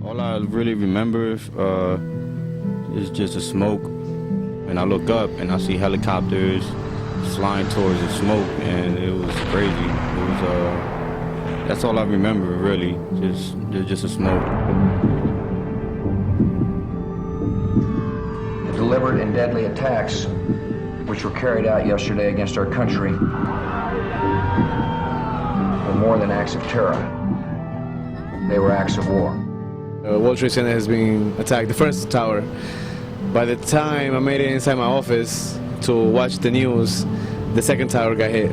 All I really remember is just the smoke. And I look up and I see helicopters flying towards the smoke, and it was crazy. It was, that's all I remember, really, just the smoke. Deliberate and deadly attacks which were carried out yesterday against our country were more than acts of terror. They were acts of war. World Trade Center has been attacked, the first tower. By the time I made it inside my office to watch the news, the second tower got hit.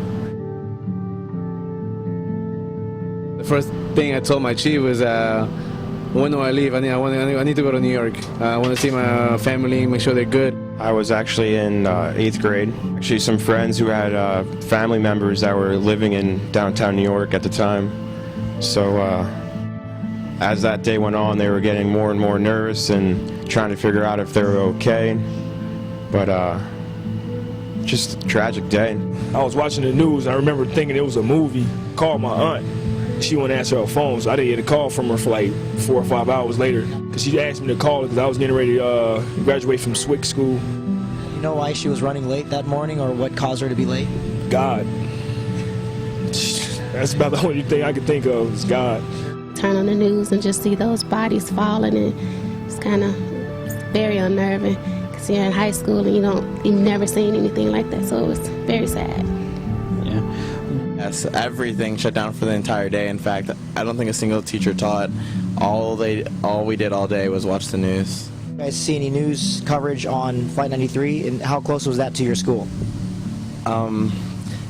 The first thing I told my chief was, when do I leave? I need to go to New York. I want to see my family, make sure they're good. I was actually in 8th grade. Actually, some friends who had family members that were living in downtown New York at the time. So as that day went on, they were getting more and more nervous and trying to figure out if they were okay. But just a tragic day. I was watching the news. I remember thinking it was a movie. Called my aunt. She wouldn't answer her phone, so I didn't get a call from her for like 4 or 5 hours later. Because she asked me to call her because I was getting ready to graduate from SWIC school. You know why she was running late that morning, or what caused her to be late? God. That's about the only thing I could think of is God. Turn on the news and just see those bodies falling, and it's kind of very unnerving because you're in high school and you've never seen anything like that, so it was very sad. Yes, everything shut down for the entire day. In fact, I don't think a single teacher taught. All we did all day was watch the news. You guys see any news coverage on Flight 93, and how close was that to your school?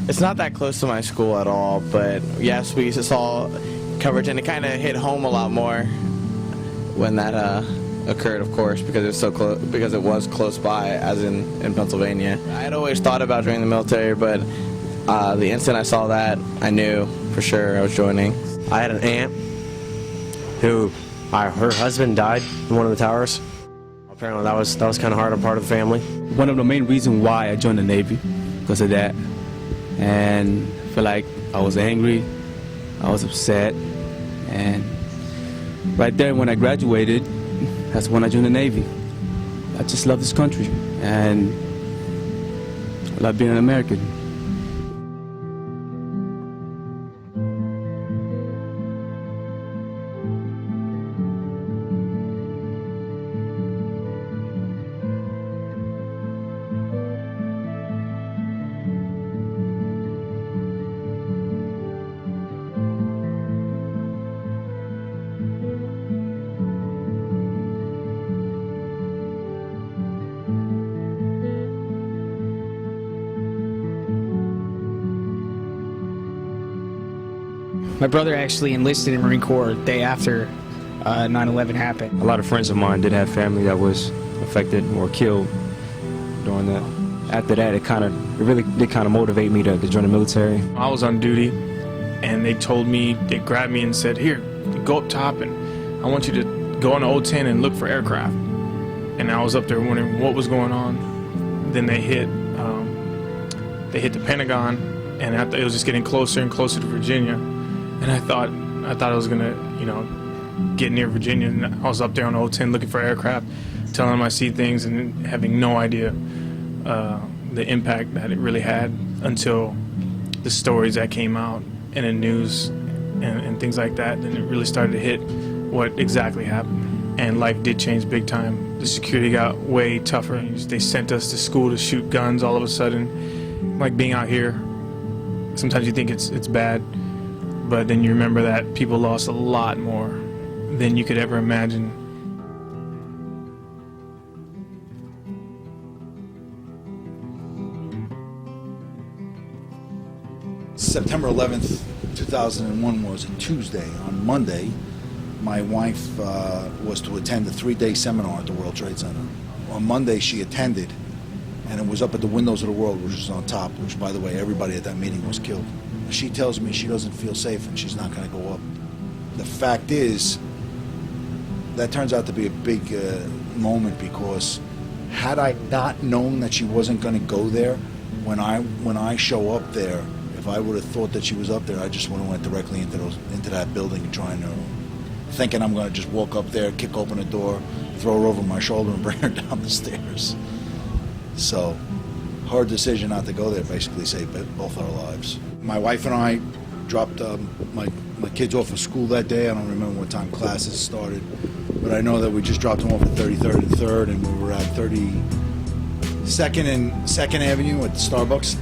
It's not that close to my school at all, but yes, we saw coverage, and it kind of hit home a lot more when that occurred, of course, because it was so close, because it was close by, as in Pennsylvania. I had always thought about joining the military, but the instant I saw that, I knew for sure I was joining. I had an aunt who her husband died in one of the towers. Apparently that was kind of hard on part of the family. One of the main reasons why I joined the Navy, because of that. And I feel like I was angry, I was upset, and right there when I graduated, that's when I joined the Navy. I just love this country, and I love being an American. My brother actually enlisted in the Marine Corps the day after 9/11 happened. A lot of friends of mine did have family that was affected or killed during that. After that, it really did kind of motivate me to join the military. I was on duty, and they grabbed me and said, "Here, go up top, and I want you to go on the O-10 and look for aircraft." And I was up there wondering what was going on. Then they hit the Pentagon, and it was just getting closer and closer to Virginia. And I thought I was gonna, get near Virginia. And I was up there on O-10 looking for aircraft, telling them I see things, and having no idea the impact that it really had until the stories that came out in the news and things like that. Then it really started to hit what exactly happened. And life did change big time. The security got way tougher. They sent us to school to shoot guns all of a sudden. Like being out here, sometimes you think it's bad, but then you remember that people lost a lot more than you could ever imagine. September 11th, 2001 was a Tuesday. On Monday, my wife was to attend a 3-day seminar at the World Trade Center. On Monday, she attended, and it was up at the Windows of the World, which was on top, which, by the way, everybody at that meeting was killed. She tells me she doesn't feel safe and she's not going to go up. The fact is, that turns out to be a big moment, because had I not known that she wasn't going to go there, when I show up there, if I would have thought that she was up there, I just would have went directly into that building trying to thinking I'm going to just walk up there, kick open the door, throw her over my shoulder, and bring her down the stairs. So, hard decision not to go there, basically saved both our lives. My wife and I dropped my kids off of school that day. I don't remember what time classes started, but I know that we just dropped them off at 33rd and 3rd, and we were at 32nd and 2nd Avenue at Starbucks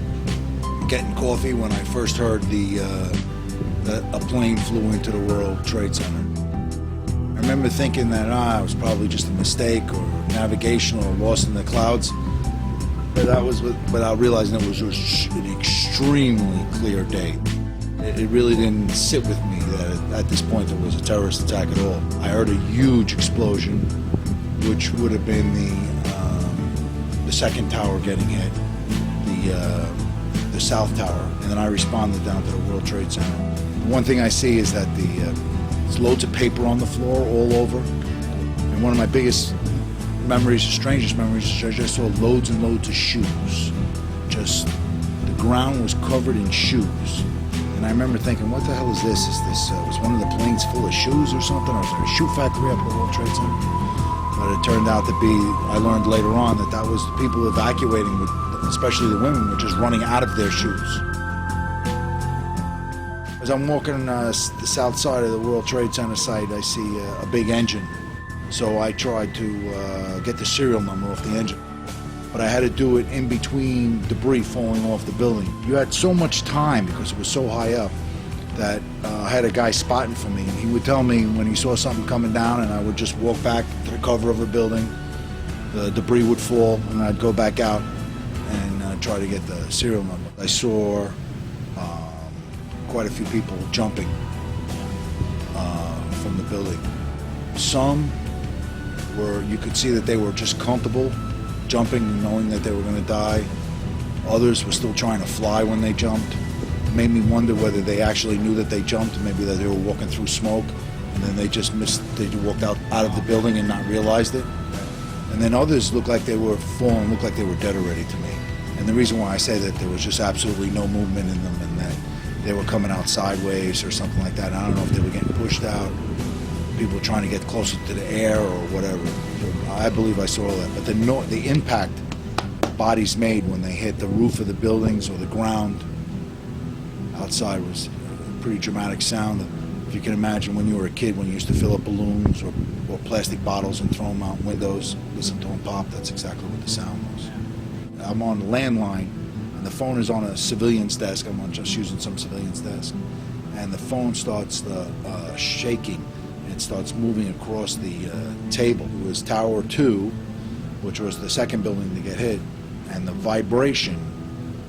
getting coffee when I first heard a plane flew into the World Trade Center. I remember thinking that it was probably just a mistake or navigation or lost in the clouds, but that was without realizing it was an extremely clear day. It really didn't sit with me that at this point there was a terrorist attack at all. I heard a huge explosion, which would have been the second tower getting hit, the South Tower, and then I responded down to the World Trade Center. One thing I see is that there's loads of paper on the floor all over, and one of my biggest memories, strangest memories, is I just saw loads and loads of shoes. Just the ground was covered in shoes. And I remember thinking, what the hell is this? Was one of the planes full of shoes or something? Or was there a shoe factory up at the World Trade Center? But it turned out to be, I learned later on that was people evacuating, especially the women, were just running out of their shoes. As I'm walking the south side of the World Trade Center site, I see a big engine. So I tried to get the serial number off the engine. But I had to do it in between debris falling off the building. You had so much time because it was so high up that I had a guy spotting for me. And he would tell me when he saw something coming down, and I would just walk back to the cover of a building. The debris would fall, and I'd go back out and try to get the serial number. I saw quite a few people jumping from the building. Some were, you could see that they were just comfortable jumping, knowing that they were going to die. Others were still trying to fly when they jumped. It made me wonder whether they actually knew that they jumped, maybe that they were walking through smoke, and then they just they walked out of the building and not realized it. And then others looked like they were falling, looked like they were dead already to me. And the reason why I say that there was just absolutely no movement in them, and that they were coming out sideways or something like that. I don't know if they were getting pushed out, people trying to get closer to the air or whatever. I believe I saw all that. But the impact bodies made when they hit the roof of the buildings or the ground outside was a pretty dramatic sound. If you can imagine when you were a kid, when you used to fill up balloons or plastic bottles and throw them out windows, listen to them pop, that's exactly what the sound was. I'm on the landline, and the phone is on a civilian's desk. I'm just using some civilian's desk. And the phone starts shaking. It starts moving across the table. It was Tower 2, which was the second building to get hit, and the vibration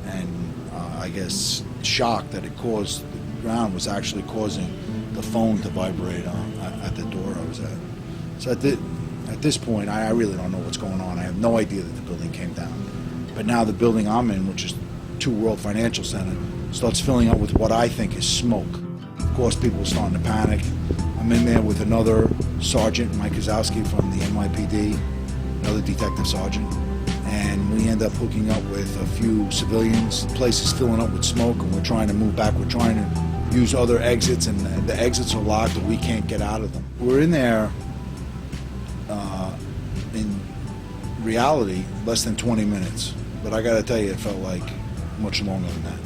and I guess shock that it caused the ground was actually causing the phone to vibrate at the door I was at. So at this point, I really don't know what's going on. I have no idea that the building came down. But now the building I'm in, which is 2 World Financial Center, starts filling up with what I think is smoke. Of course, people are starting to panic. I'm in there with another sergeant, Mike Kozowski from the NYPD, another detective sergeant, and we end up hooking up with a few civilians. The place is filling up with smoke, and we're trying to move back. We're trying to use other exits, and the exits are locked, and we can't get out of them. We're in there, in reality, less than 20 minutes, but I got to tell you, it felt like much longer than that.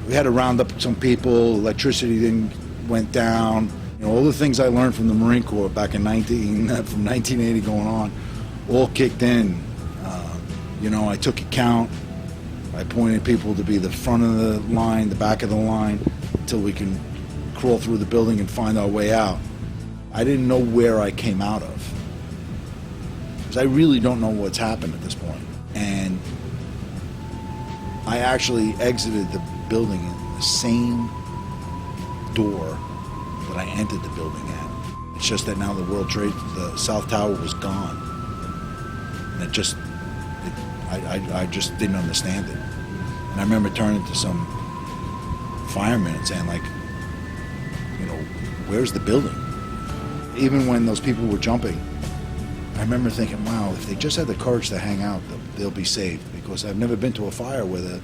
We had to round up some people. Electricity went down. You know, all the things I learned from the Marine Corps back in from 1980 going on, all kicked in. You know, I took account. I appointed people to be the front of the line, the back of the line, until we can crawl through the building and find our way out. I didn't know where I came out of, because I really don't know what's happened at this point. And I actually exited the building in the same door that I entered the building at. It's just that now the South Tower was gone. And I just didn't understand it. And I remember turning to some firemen and saying, like, you know, where's the building? Even when those people were jumping, I remember thinking, wow, if they just had the courage to hang out, they'll be saved. Because I've never been to a fire where the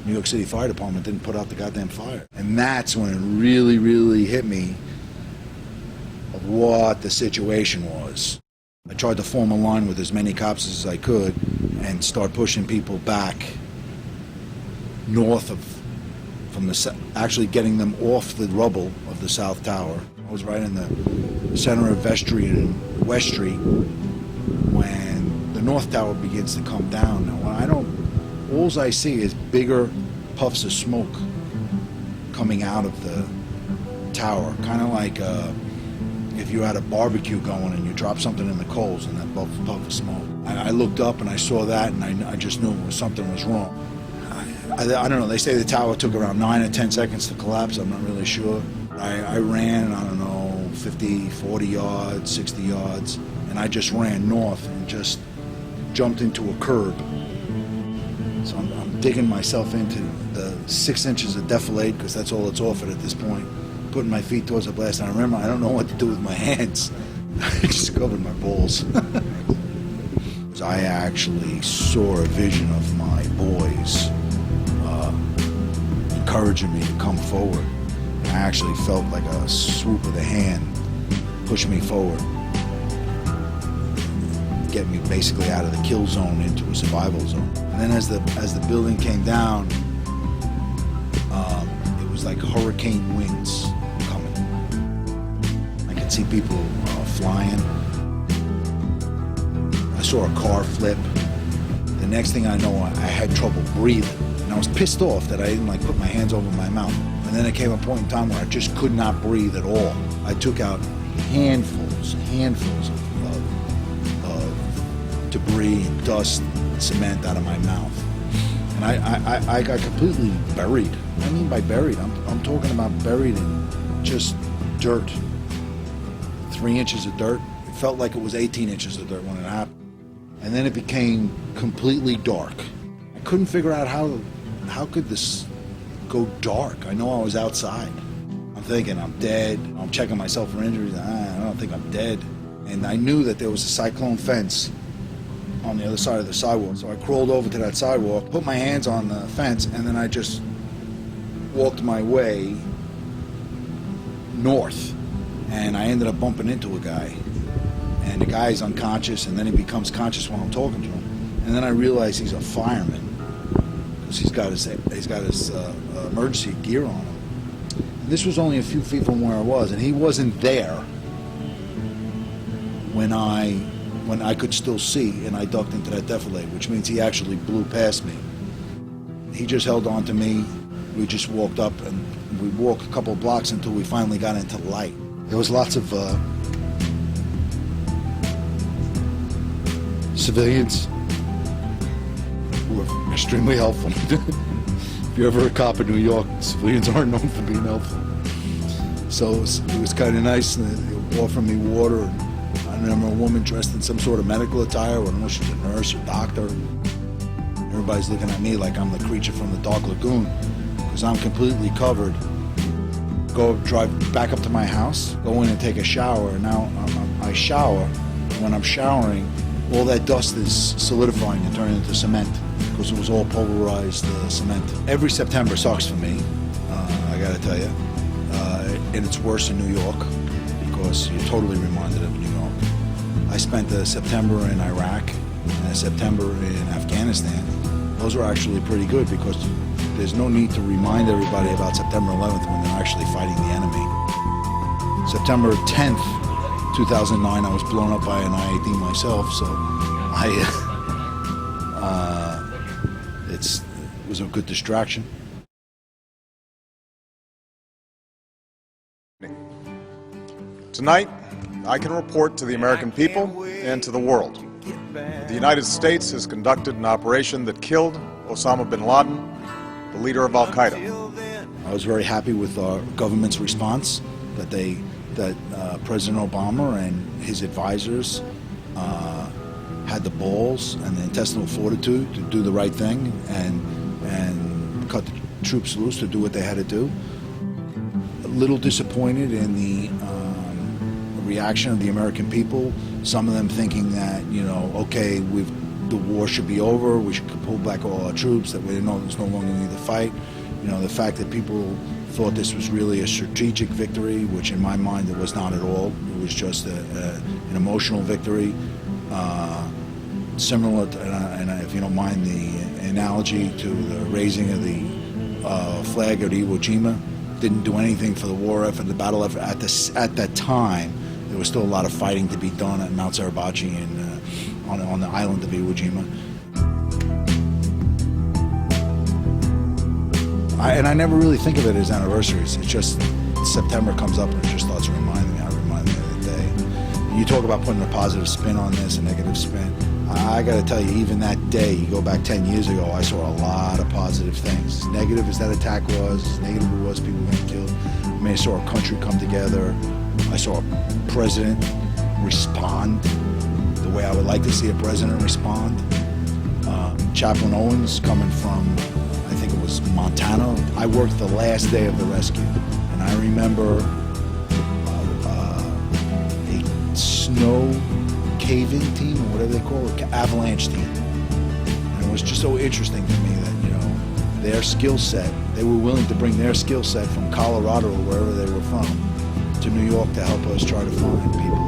New York City Fire Department didn't put out the goddamn fire. And that's when it really, really hit me of what the situation was. I tried to form a line with as many cops as I could and start pushing people back north actually getting them off the rubble of the South Tower. I was right in the center of Vestry and West Street when the North Tower begins to come down. Now, all I see is bigger puffs of smoke coming out of the tower, kind of like if you had a barbecue going and you drop something in the coals and that puff of smoke. I looked up and I saw that, and I just knew something was wrong. I don't know, they say the tower took around 9 or 10 seconds to collapse. I'm not really sure. I ran, I don't know, 50, 40 yards, 60 yards, and I just ran north and just jumped into a curb. So I'm digging myself into the 6 inches of defilade, because that's all it's offered at this point, putting my feet towards the blast. And I remember, I don't know what to do with my hands. I just covered my balls. I actually saw a vision of my boys encouraging me to come forward. I actually felt like a swoop of the hand push me forward, get me basically out of the kill zone into a survival zone. And then as the building came down, it was like hurricane winds coming. I could see people flying. I saw a car flip. The next thing I know, I had trouble breathing. And I was pissed off that I didn't put my hands over my mouth. And then there came a point in time where I just could not breathe at all. I took out handfuls of debris and dust and cement out of my mouth. And I got completely buried. I mean by buried, I'm talking about buried in just dirt. 3 inches of dirt. It felt like it was 18 inches of dirt when it happened. And then it became completely dark. I couldn't figure out how could this go dark. I know I was outside. I'm thinking I'm dead. I'm checking myself for injuries. I don't think I'm dead. And I knew that there was a cyclone fence on the other side of the sidewalk. So I crawled over to that sidewalk, put my hands on the fence, and then I just walked my way north. And I ended up bumping into a guy. And the guy's unconscious, and then he becomes conscious while I'm talking to him. And then I realize he's a fireman, because he's got his emergency gear on him. And this was only a few feet from where I was, and he wasn't there when I could still see, and I ducked into that defilade, which means he actually blew past me. He just held on to me. We just walked up, and we walked a couple of blocks until we finally got into light. There was lots of civilians who were extremely helpful. If you're ever a cop in New York, civilians aren't known for being helpful. So it was kind of nice, and they offered me water. And I remember a woman dressed in some sort of medical attire. I don't know if she's a nurse or doctor. Everybody's looking at me like I'm the creature from the Dark Lagoon, because I'm completely covered. Drive back up to my house, go in and take a shower. And now I shower, and when I'm showering, all that dust is solidifying and turning into cement, because it was all pulverized cement. Every September sucks for me, I gotta tell you. And it's worse in New York, because you're totally reminded of New York. I spent a September in Iraq and a September in Afghanistan. Those were actually pretty good, because there's no need to remind everybody about September 11th when they're actually fighting the enemy. September 10th, 2009, I was blown up by an IED myself, so it was a good distraction. Tonight, I can report to the American people and to the world that the United States has conducted an operation that killed Osama bin Laden, the leader of Al-Qaeda. I was very happy with our government's response, that President Obama and his advisors had the balls and the intestinal fortitude to do the right thing and cut the troops loose to do what they had to do. A little disappointed in the reaction of the American people. Some of them thinking that, okay, the war should be over, we should pull back all our troops, that we didn't know there's no longer need to fight. The fact that people thought this was really a strategic victory, which in my mind it was not at all. It was just an emotional victory. Similar to, and if you don't mind the analogy, to the raising of the flag at Iwo Jima. Didn't do anything for the war effort, the battle effort. At that time, there was still a lot of fighting to be done at Mount Suribachi and on the island of Iwo Jima. I never really think of it as anniversaries. It's just September comes up and it just starts reminding me of the day. You talk about putting a positive spin on this, a negative spin. I got to tell you, even that day, you go back 10 years ago, I saw a lot of positive things. As negative as that attack was, as negative it was, people getting killed. I mean, I saw a country come together. I saw a president respond the way I would like to see a president respond. Chaplain Owens coming from, I think it was Montana. I worked the last day of the rescue, and I remember a snow cave-in team, or whatever they call it, avalanche team. And it was just so interesting to me that, their skill set, they were willing to bring their skill set from Colorado or wherever they were from to New York to help us try to find people